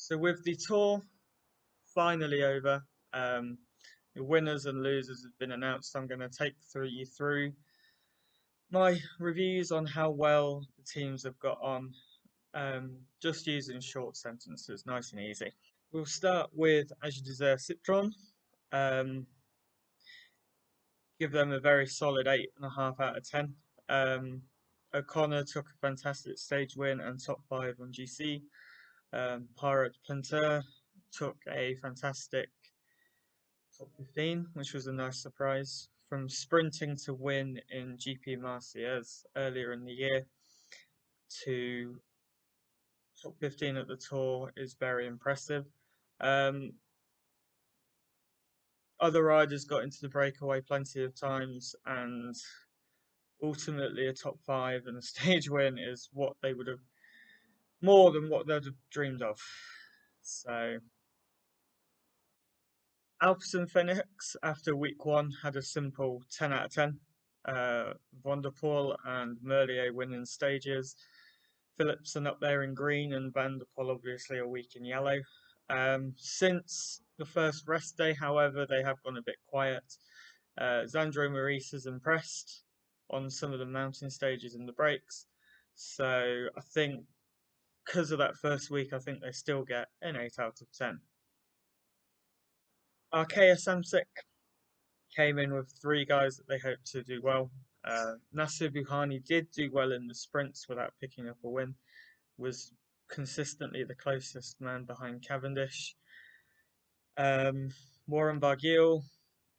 So with the tour finally over, the winners and losers have been announced. I'm going to take you through my reviews on how well the teams have got on, just using short sentences, nice and easy. We'll start with Ajdazir Citron. Give them a very solid 8.5 out of 10. O'Connor took a fantastic stage win and top 5 on GC. Pirate Planter took a fantastic top 15, which was a nice surprise. From sprinting to win in GP Marseillaise earlier in the year to top 15 at the Tour is very impressive. Other riders got into the breakaway plenty of times, and ultimately a top 5 and a stage win is what they would have, more than what they'd have dreamed of. So Alpecin-Fenix after week 1 had a simple 10 out of 10. Van der Poel and Merlier winning stages. Philipsen up there in green and Van der Poel obviously a week in yellow. Since the first rest day, however, they have gone a bit quiet. Xandro Maurice has impressed on some of the mountain stages and the breaks. So I think because of that first week, I think they still get an 8 out of 10. Arkéa Samsic came in with 3 guys that they hoped to do well. Nacer Bouhanni did do well in the sprints without picking up a win, was consistently the closest man behind Cavendish. Warren Barguil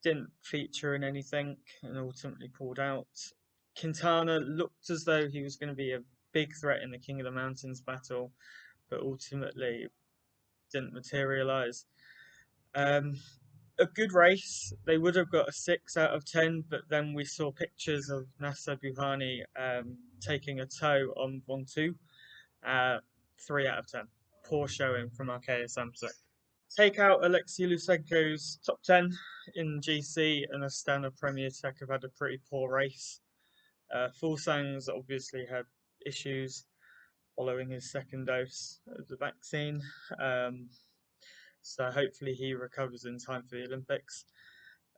didn't feature in anything and ultimately pulled out. Quintana looked as though he was going to be a big threat in the King of the Mountains battle, but ultimately didn't materialise. A good race. They would have got a 6 out of 10, but then we saw pictures of Nacer Bouhanni taking a tow on Ventoux. 3 out of 10. Poor showing from Arkéa Samsic. Take out Alexei Lusenko's top 10 in GC, and Astana Premier Tech have had a pretty poor race. Fulsangs obviously had issues following his second dose of the vaccine. So hopefully he recovers in time for the Olympics.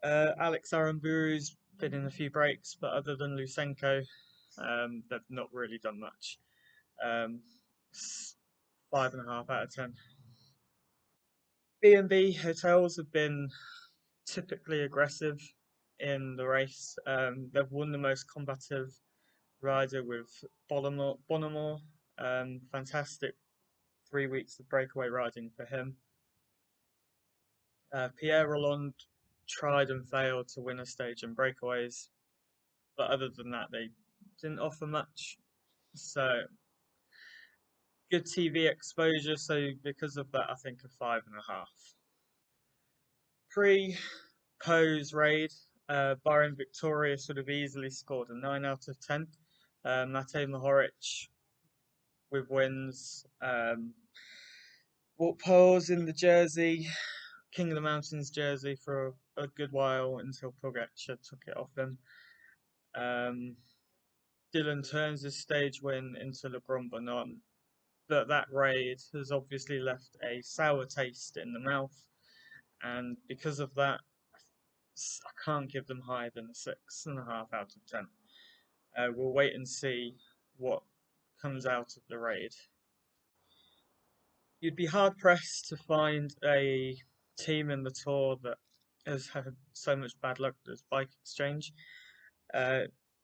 Alex Aramburu's been in a few breaks, but other than Lusenko, they've not really done much. 5.5 out of 10. B&B Hotels have been typically aggressive in the race. They've won the most combative rider with Bonamore. Fantastic 3 weeks of breakaway riding for him. Pierre Rolland tried and failed to win a stage in breakaways, but other than that, they didn't offer much. So good TV exposure. So because of that, I think a 5.5. Pre-pose raid, Bahrain Victorious would have easily scored a 9 out of 10. Matej Mohoric with wins. Wout Poels in the jersey, King of the Mountains jersey for a good while until Pogačar took it off him. Dylan Turns' stage win into Le Grand Bonnot, but that raid has obviously left a sour taste in the mouth, and because of that, I can't give them higher than a 6.5 out of 10. We'll wait and see what comes out of the raid. You'd be hard pressed to find a team in the Tour that has had so much bad luck as Bike Exchange.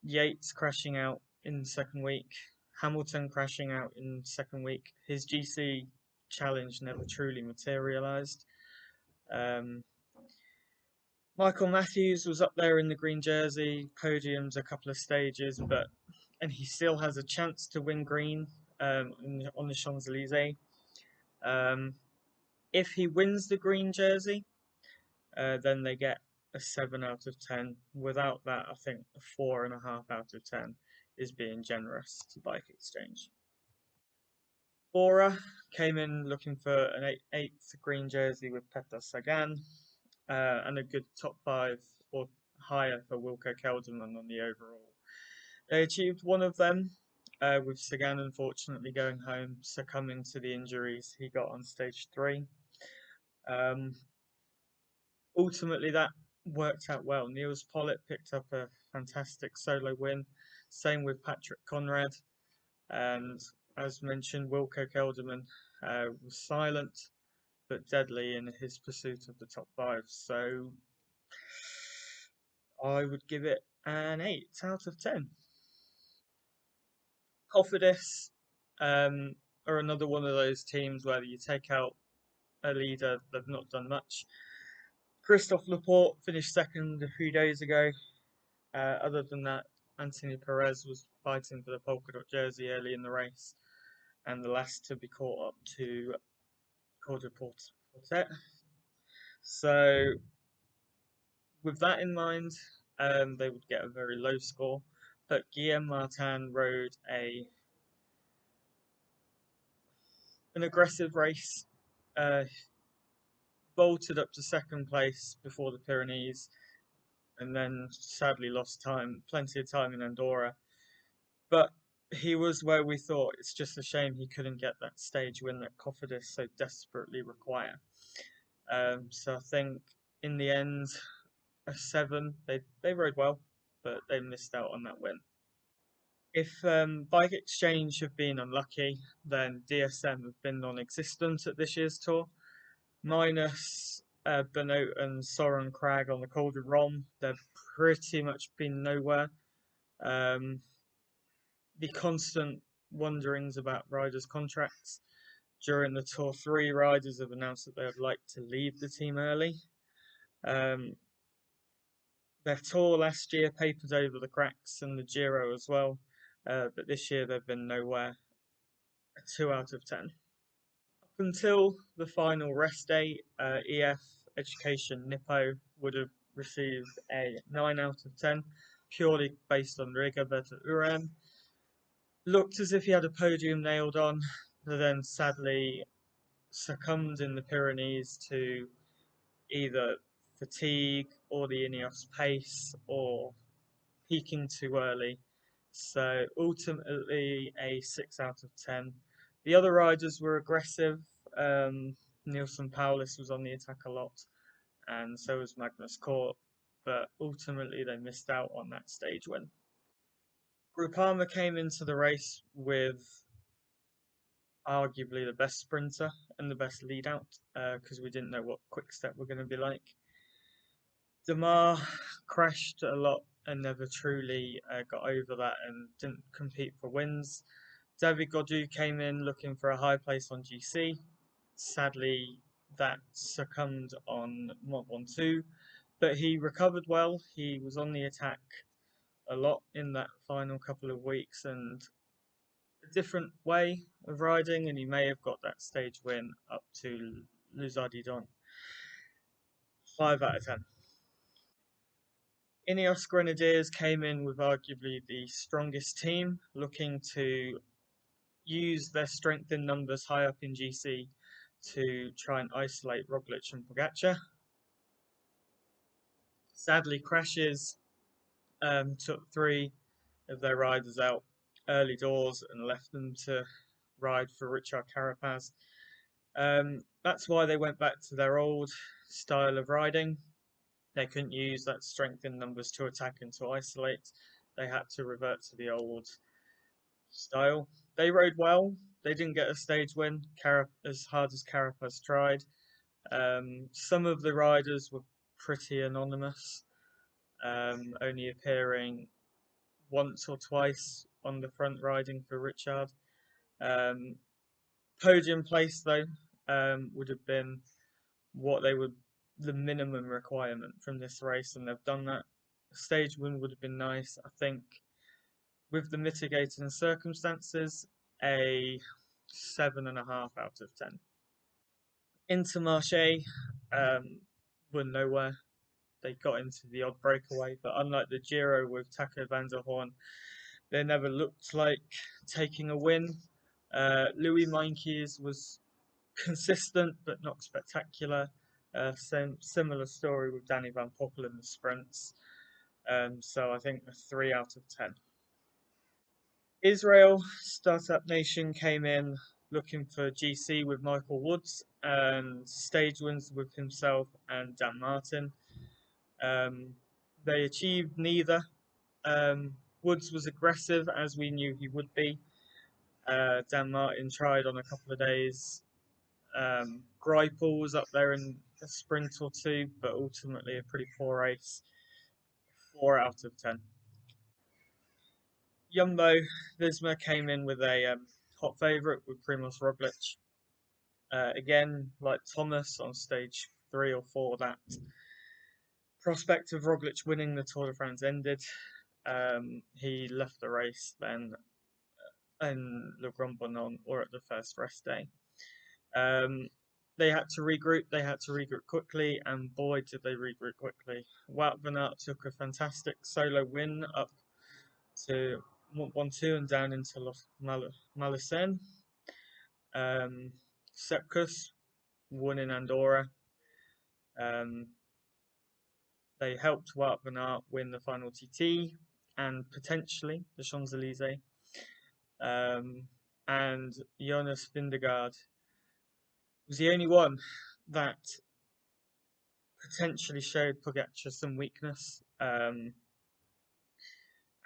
Yates crashing out in the second week, Hamilton crashing out in the second week. His GC challenge never truly materialised. Michael Matthews was up there in the green jersey, podiums a couple of stages, and he still has a chance to win green on the Champs-Élysées. If he wins the green jersey, then they get a 7 out of 10. Without that, I think a 4.5 out of 10 is being generous to Bike Exchange. BORA came in looking for an 8th green jersey with Peter Sagan, and a good top 5 or higher for Wilco Kelderman on the overall. They achieved one of them, with Sagan unfortunately going home, succumbing to the injuries he got on stage 3. Um, Ultimately, that worked out well. Niels Pollitt picked up a fantastic solo win. Same with Patrick Conrad. And as mentioned, Wilco Kelderman was silent but deadly in his pursuit of the top 5. So I would give it an 8 out of 10. Cofidis are another one of those teams where you take out a leader, they've not done much. Christophe Laporte finished second a few days ago. Other than that, Anthony Perez was fighting for the polka dot jersey early in the race, and the last to be caught up to Corda Portet. So, with that in mind, they would get a very low score. But Guillaume Martin rode an aggressive race, uh, bolted up to second place before the Pyrenees, and then sadly lost plenty of time in Andorra. But he was where we thought. It's just a shame he couldn't get that stage win that Cofidis so desperately require. So I think in the end, a 7. They rode well, but they missed out on that win. If Bike Exchange have been unlucky, then DSM have been non-existent at this year's tour. Minus Benoit and Soren Krag on the Col de Rome, they've pretty much been nowhere. The constant wonderings about riders' contracts. During the Tour 3, riders have announced that they would like to leave the team early. Their tour last year papered over the cracks and the Giro as well, but this year they've been nowhere. A 2 out of 10. Up until the final rest day, EF Education Nippo would have received a 9 out of 10, purely based on Rigoberto Urán. Looked as if he had a podium nailed on, but then sadly succumbed in the Pyrenees to either fatigue or the INEOS pace or peaking too early. So ultimately a 6 out of 10. The other riders were aggressive. Nielsen Paulus was on the attack a lot, and so was Magnus Cort, but ultimately they missed out on that stage win. Groupama came into the race with arguably the best sprinter and the best lead out because we didn't know what Quick-Step were going to be like. Demar crashed a lot and never truly got over that and didn't compete for wins. David Gaudu came in looking for a high place on GC. Sadly, that succumbed on Mont Ventoux, but he recovered well. He was on the attack a lot in that final couple of weeks and a different way of riding, and he may have got that stage win up to Luzardidon. 5 out of 10. INEOS Grenadiers came in with arguably the strongest team, looking to use their strength in numbers high up in GC to try and isolate Roglic and Pogacar. Sadly, crashes took 3 of their riders out early doors and left them to ride for Richard Carapaz. That's why they went back to their old style of riding. They couldn't use that strength in numbers to attack and to isolate. They had to revert to the old style. They rode well. They didn't get a stage win as hard as Carapaz tried. Some of the riders were pretty anonymous, only appearing once or twice on the front riding for Richard. Podium place though would have been what they would the minimum requirement from this race, and they've done that. A stage win would have been nice. I think with the mitigating circumstances, a 7.5 out of 10. Intermarché were nowhere. They got into the odd breakaway, but unlike the Giro with Taco van der Hoorn, they never looked like taking a win. Louis Meintjes was consistent but not spectacular. Similar story with Danny Van Poppel in the sprints. So I think a 3 out of 10. Israel, startup nation, came in looking for GC with Michael Woods and stage wins with himself and Dan Martin. They achieved neither. Woods was aggressive, as we knew he would be. Dan Martin tried on a couple of days. Greipel was up there in a sprint or two, but ultimately a pretty poor race. 4 out of 10. Jumbo Visma came in with a hot favourite with Primoz Roglic. Again, like Thomas on stage 3 or 4, that prospect of Roglic winning the Tour de France ended. He left the race then in Le Grand Bonnant or at the first rest day. They had to regroup. They had to regroup quickly, and boy, did they regroup quickly. Wout van Aert took a fantastic solo win up to 1-2 and down into Malacen. Sepkus won in Andorra. They helped Wout van Aert win the final TT and potentially the Champs-Élysées. And Jonas Vingegaard was the only one that potentially showed Pogačar some weakness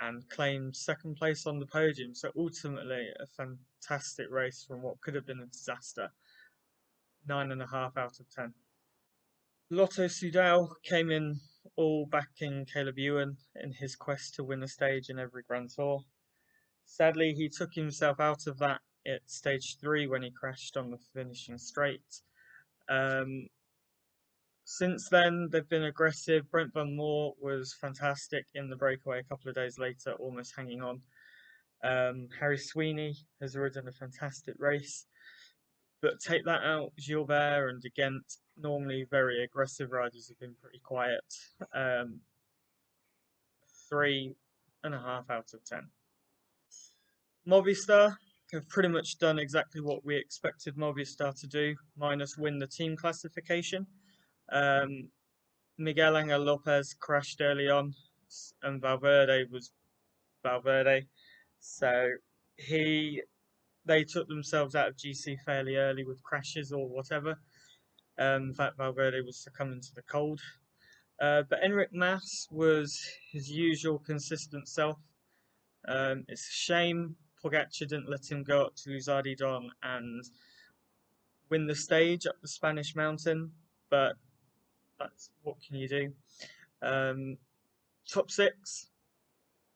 and claimed second place on the podium. So ultimately, a fantastic race from what could have been a disaster. 9.5 out of 10. Lotto Soudal came in all backing Caleb Ewan in his quest to win a stage in every Grand Tour. Sadly, he took himself out of that at stage 3 when he crashed on the finishing straight. Since then, they've been aggressive. Brent Van Moor was fantastic in the breakaway a couple of days later, almost hanging on. Harry Sweeney has ridden a fantastic race. But take that out, Gilbert and De Gent, normally very aggressive riders, have been pretty quiet. 3.5 out of 10. Movistar have pretty much done exactly what we expected Movistar to do, minus win the team classification. Miguel Angel Lopez crashed early on, and Valverde was Valverde. So they took themselves out of GC fairly early with crashes or whatever. In fact, Valverde was succumbing to the cold. But Enric Mas was his usual consistent self. It's a shame Pogačar didn't let him go up to Luzardi Don and win the stage up the Spanish mountain, but that's what can you do. Top 6,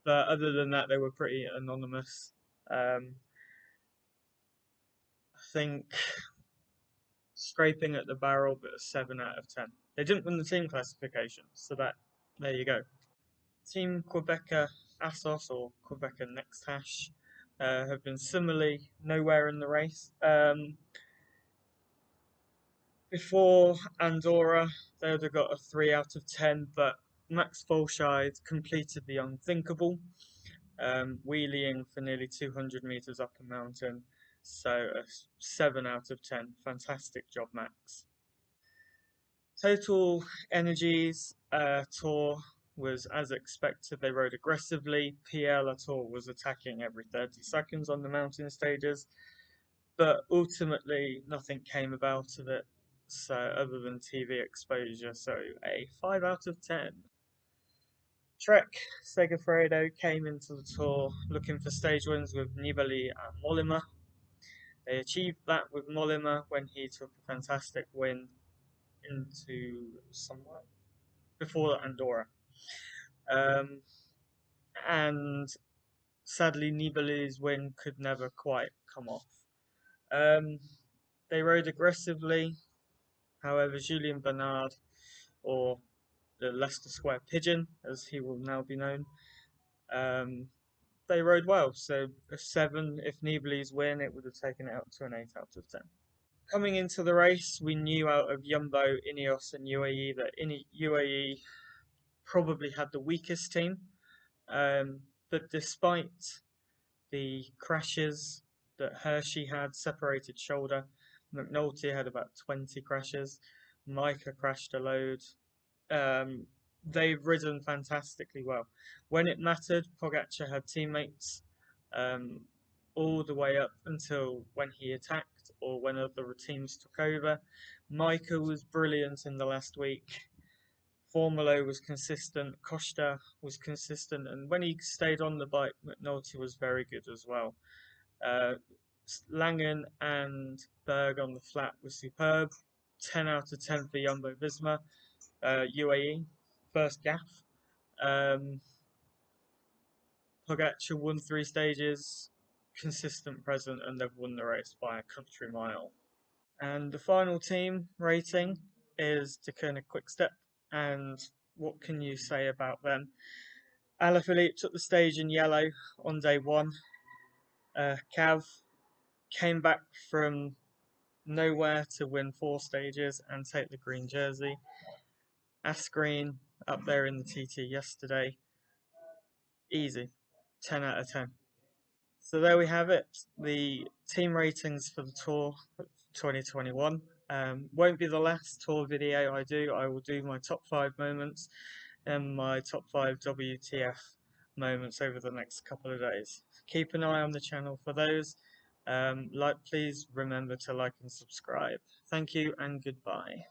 but other than that, they were pretty anonymous. I think scraping at the barrel, but a 7 out of 10. They didn't win the team classification, so there you go. Team Qhubeka Assos or Qhubeka NextHash have been similarly nowhere in the race. Before Andorra, they would have got a 3 out of 10, but Max Volscheid completed the unthinkable, wheeling for nearly 200 meters up a mountain. So a 7 out of 10. Fantastic job, Max. Total Energies Tour was as expected. They rode aggressively. Pierre Latour was attacking every 30 seconds on the mountain stages, but ultimately nothing came about of it. So other than TV exposure, so a 5 out of 10. Trek Segafredo came into the Tour looking for stage wins with Nibali and Mollema. They achieved that with Mollema when he took a fantastic win into somewhere before Andorra. And sadly, Nibali's win could never quite come off. They rode aggressively. However, Julien Bernard, or the Leicester Square Pigeon, as he will now be known, they rode well. So a 7, if Nibali's win, it would have taken it up to an 8 out of 10. Coming into the race, we knew out of Jumbo, INEOS and UAE that UAE probably had the weakest team. But despite the crashes that Hershey had, separated shoulder, McNulty had about 20 crashes, Micah crashed a load. They've ridden fantastically well. When it mattered, Pogačar had teammates. all the way up until when he attacked or when other teams took over. Micah was brilliant in the last week. Formolo was consistent, Costa was consistent, and when he stayed on the bike, McNulty was very good as well. Langen and Berg on the flat was superb. 10 out of 10 for Jumbo Visma. UAE, first gaff. Pogacar won 3 stages, consistent present, and they've won the race by a country mile. And the final team rating is Deceuninck Quickstep, and what can you say about them? Alaphilippe took the stage in yellow on day 1. Cav came back from nowhere to win 4 stages and take the green jersey. Asgreen up there in the TT yesterday. Easy. 10 out of 10. So there we have it. The team ratings for the Tour 2021. Won't be the last Tour video I do. I will do my top 5 moments and my top 5 WTF moments over the next couple of days. Keep an eye on the channel for those. Please remember to like and subscribe. Thank you and goodbye.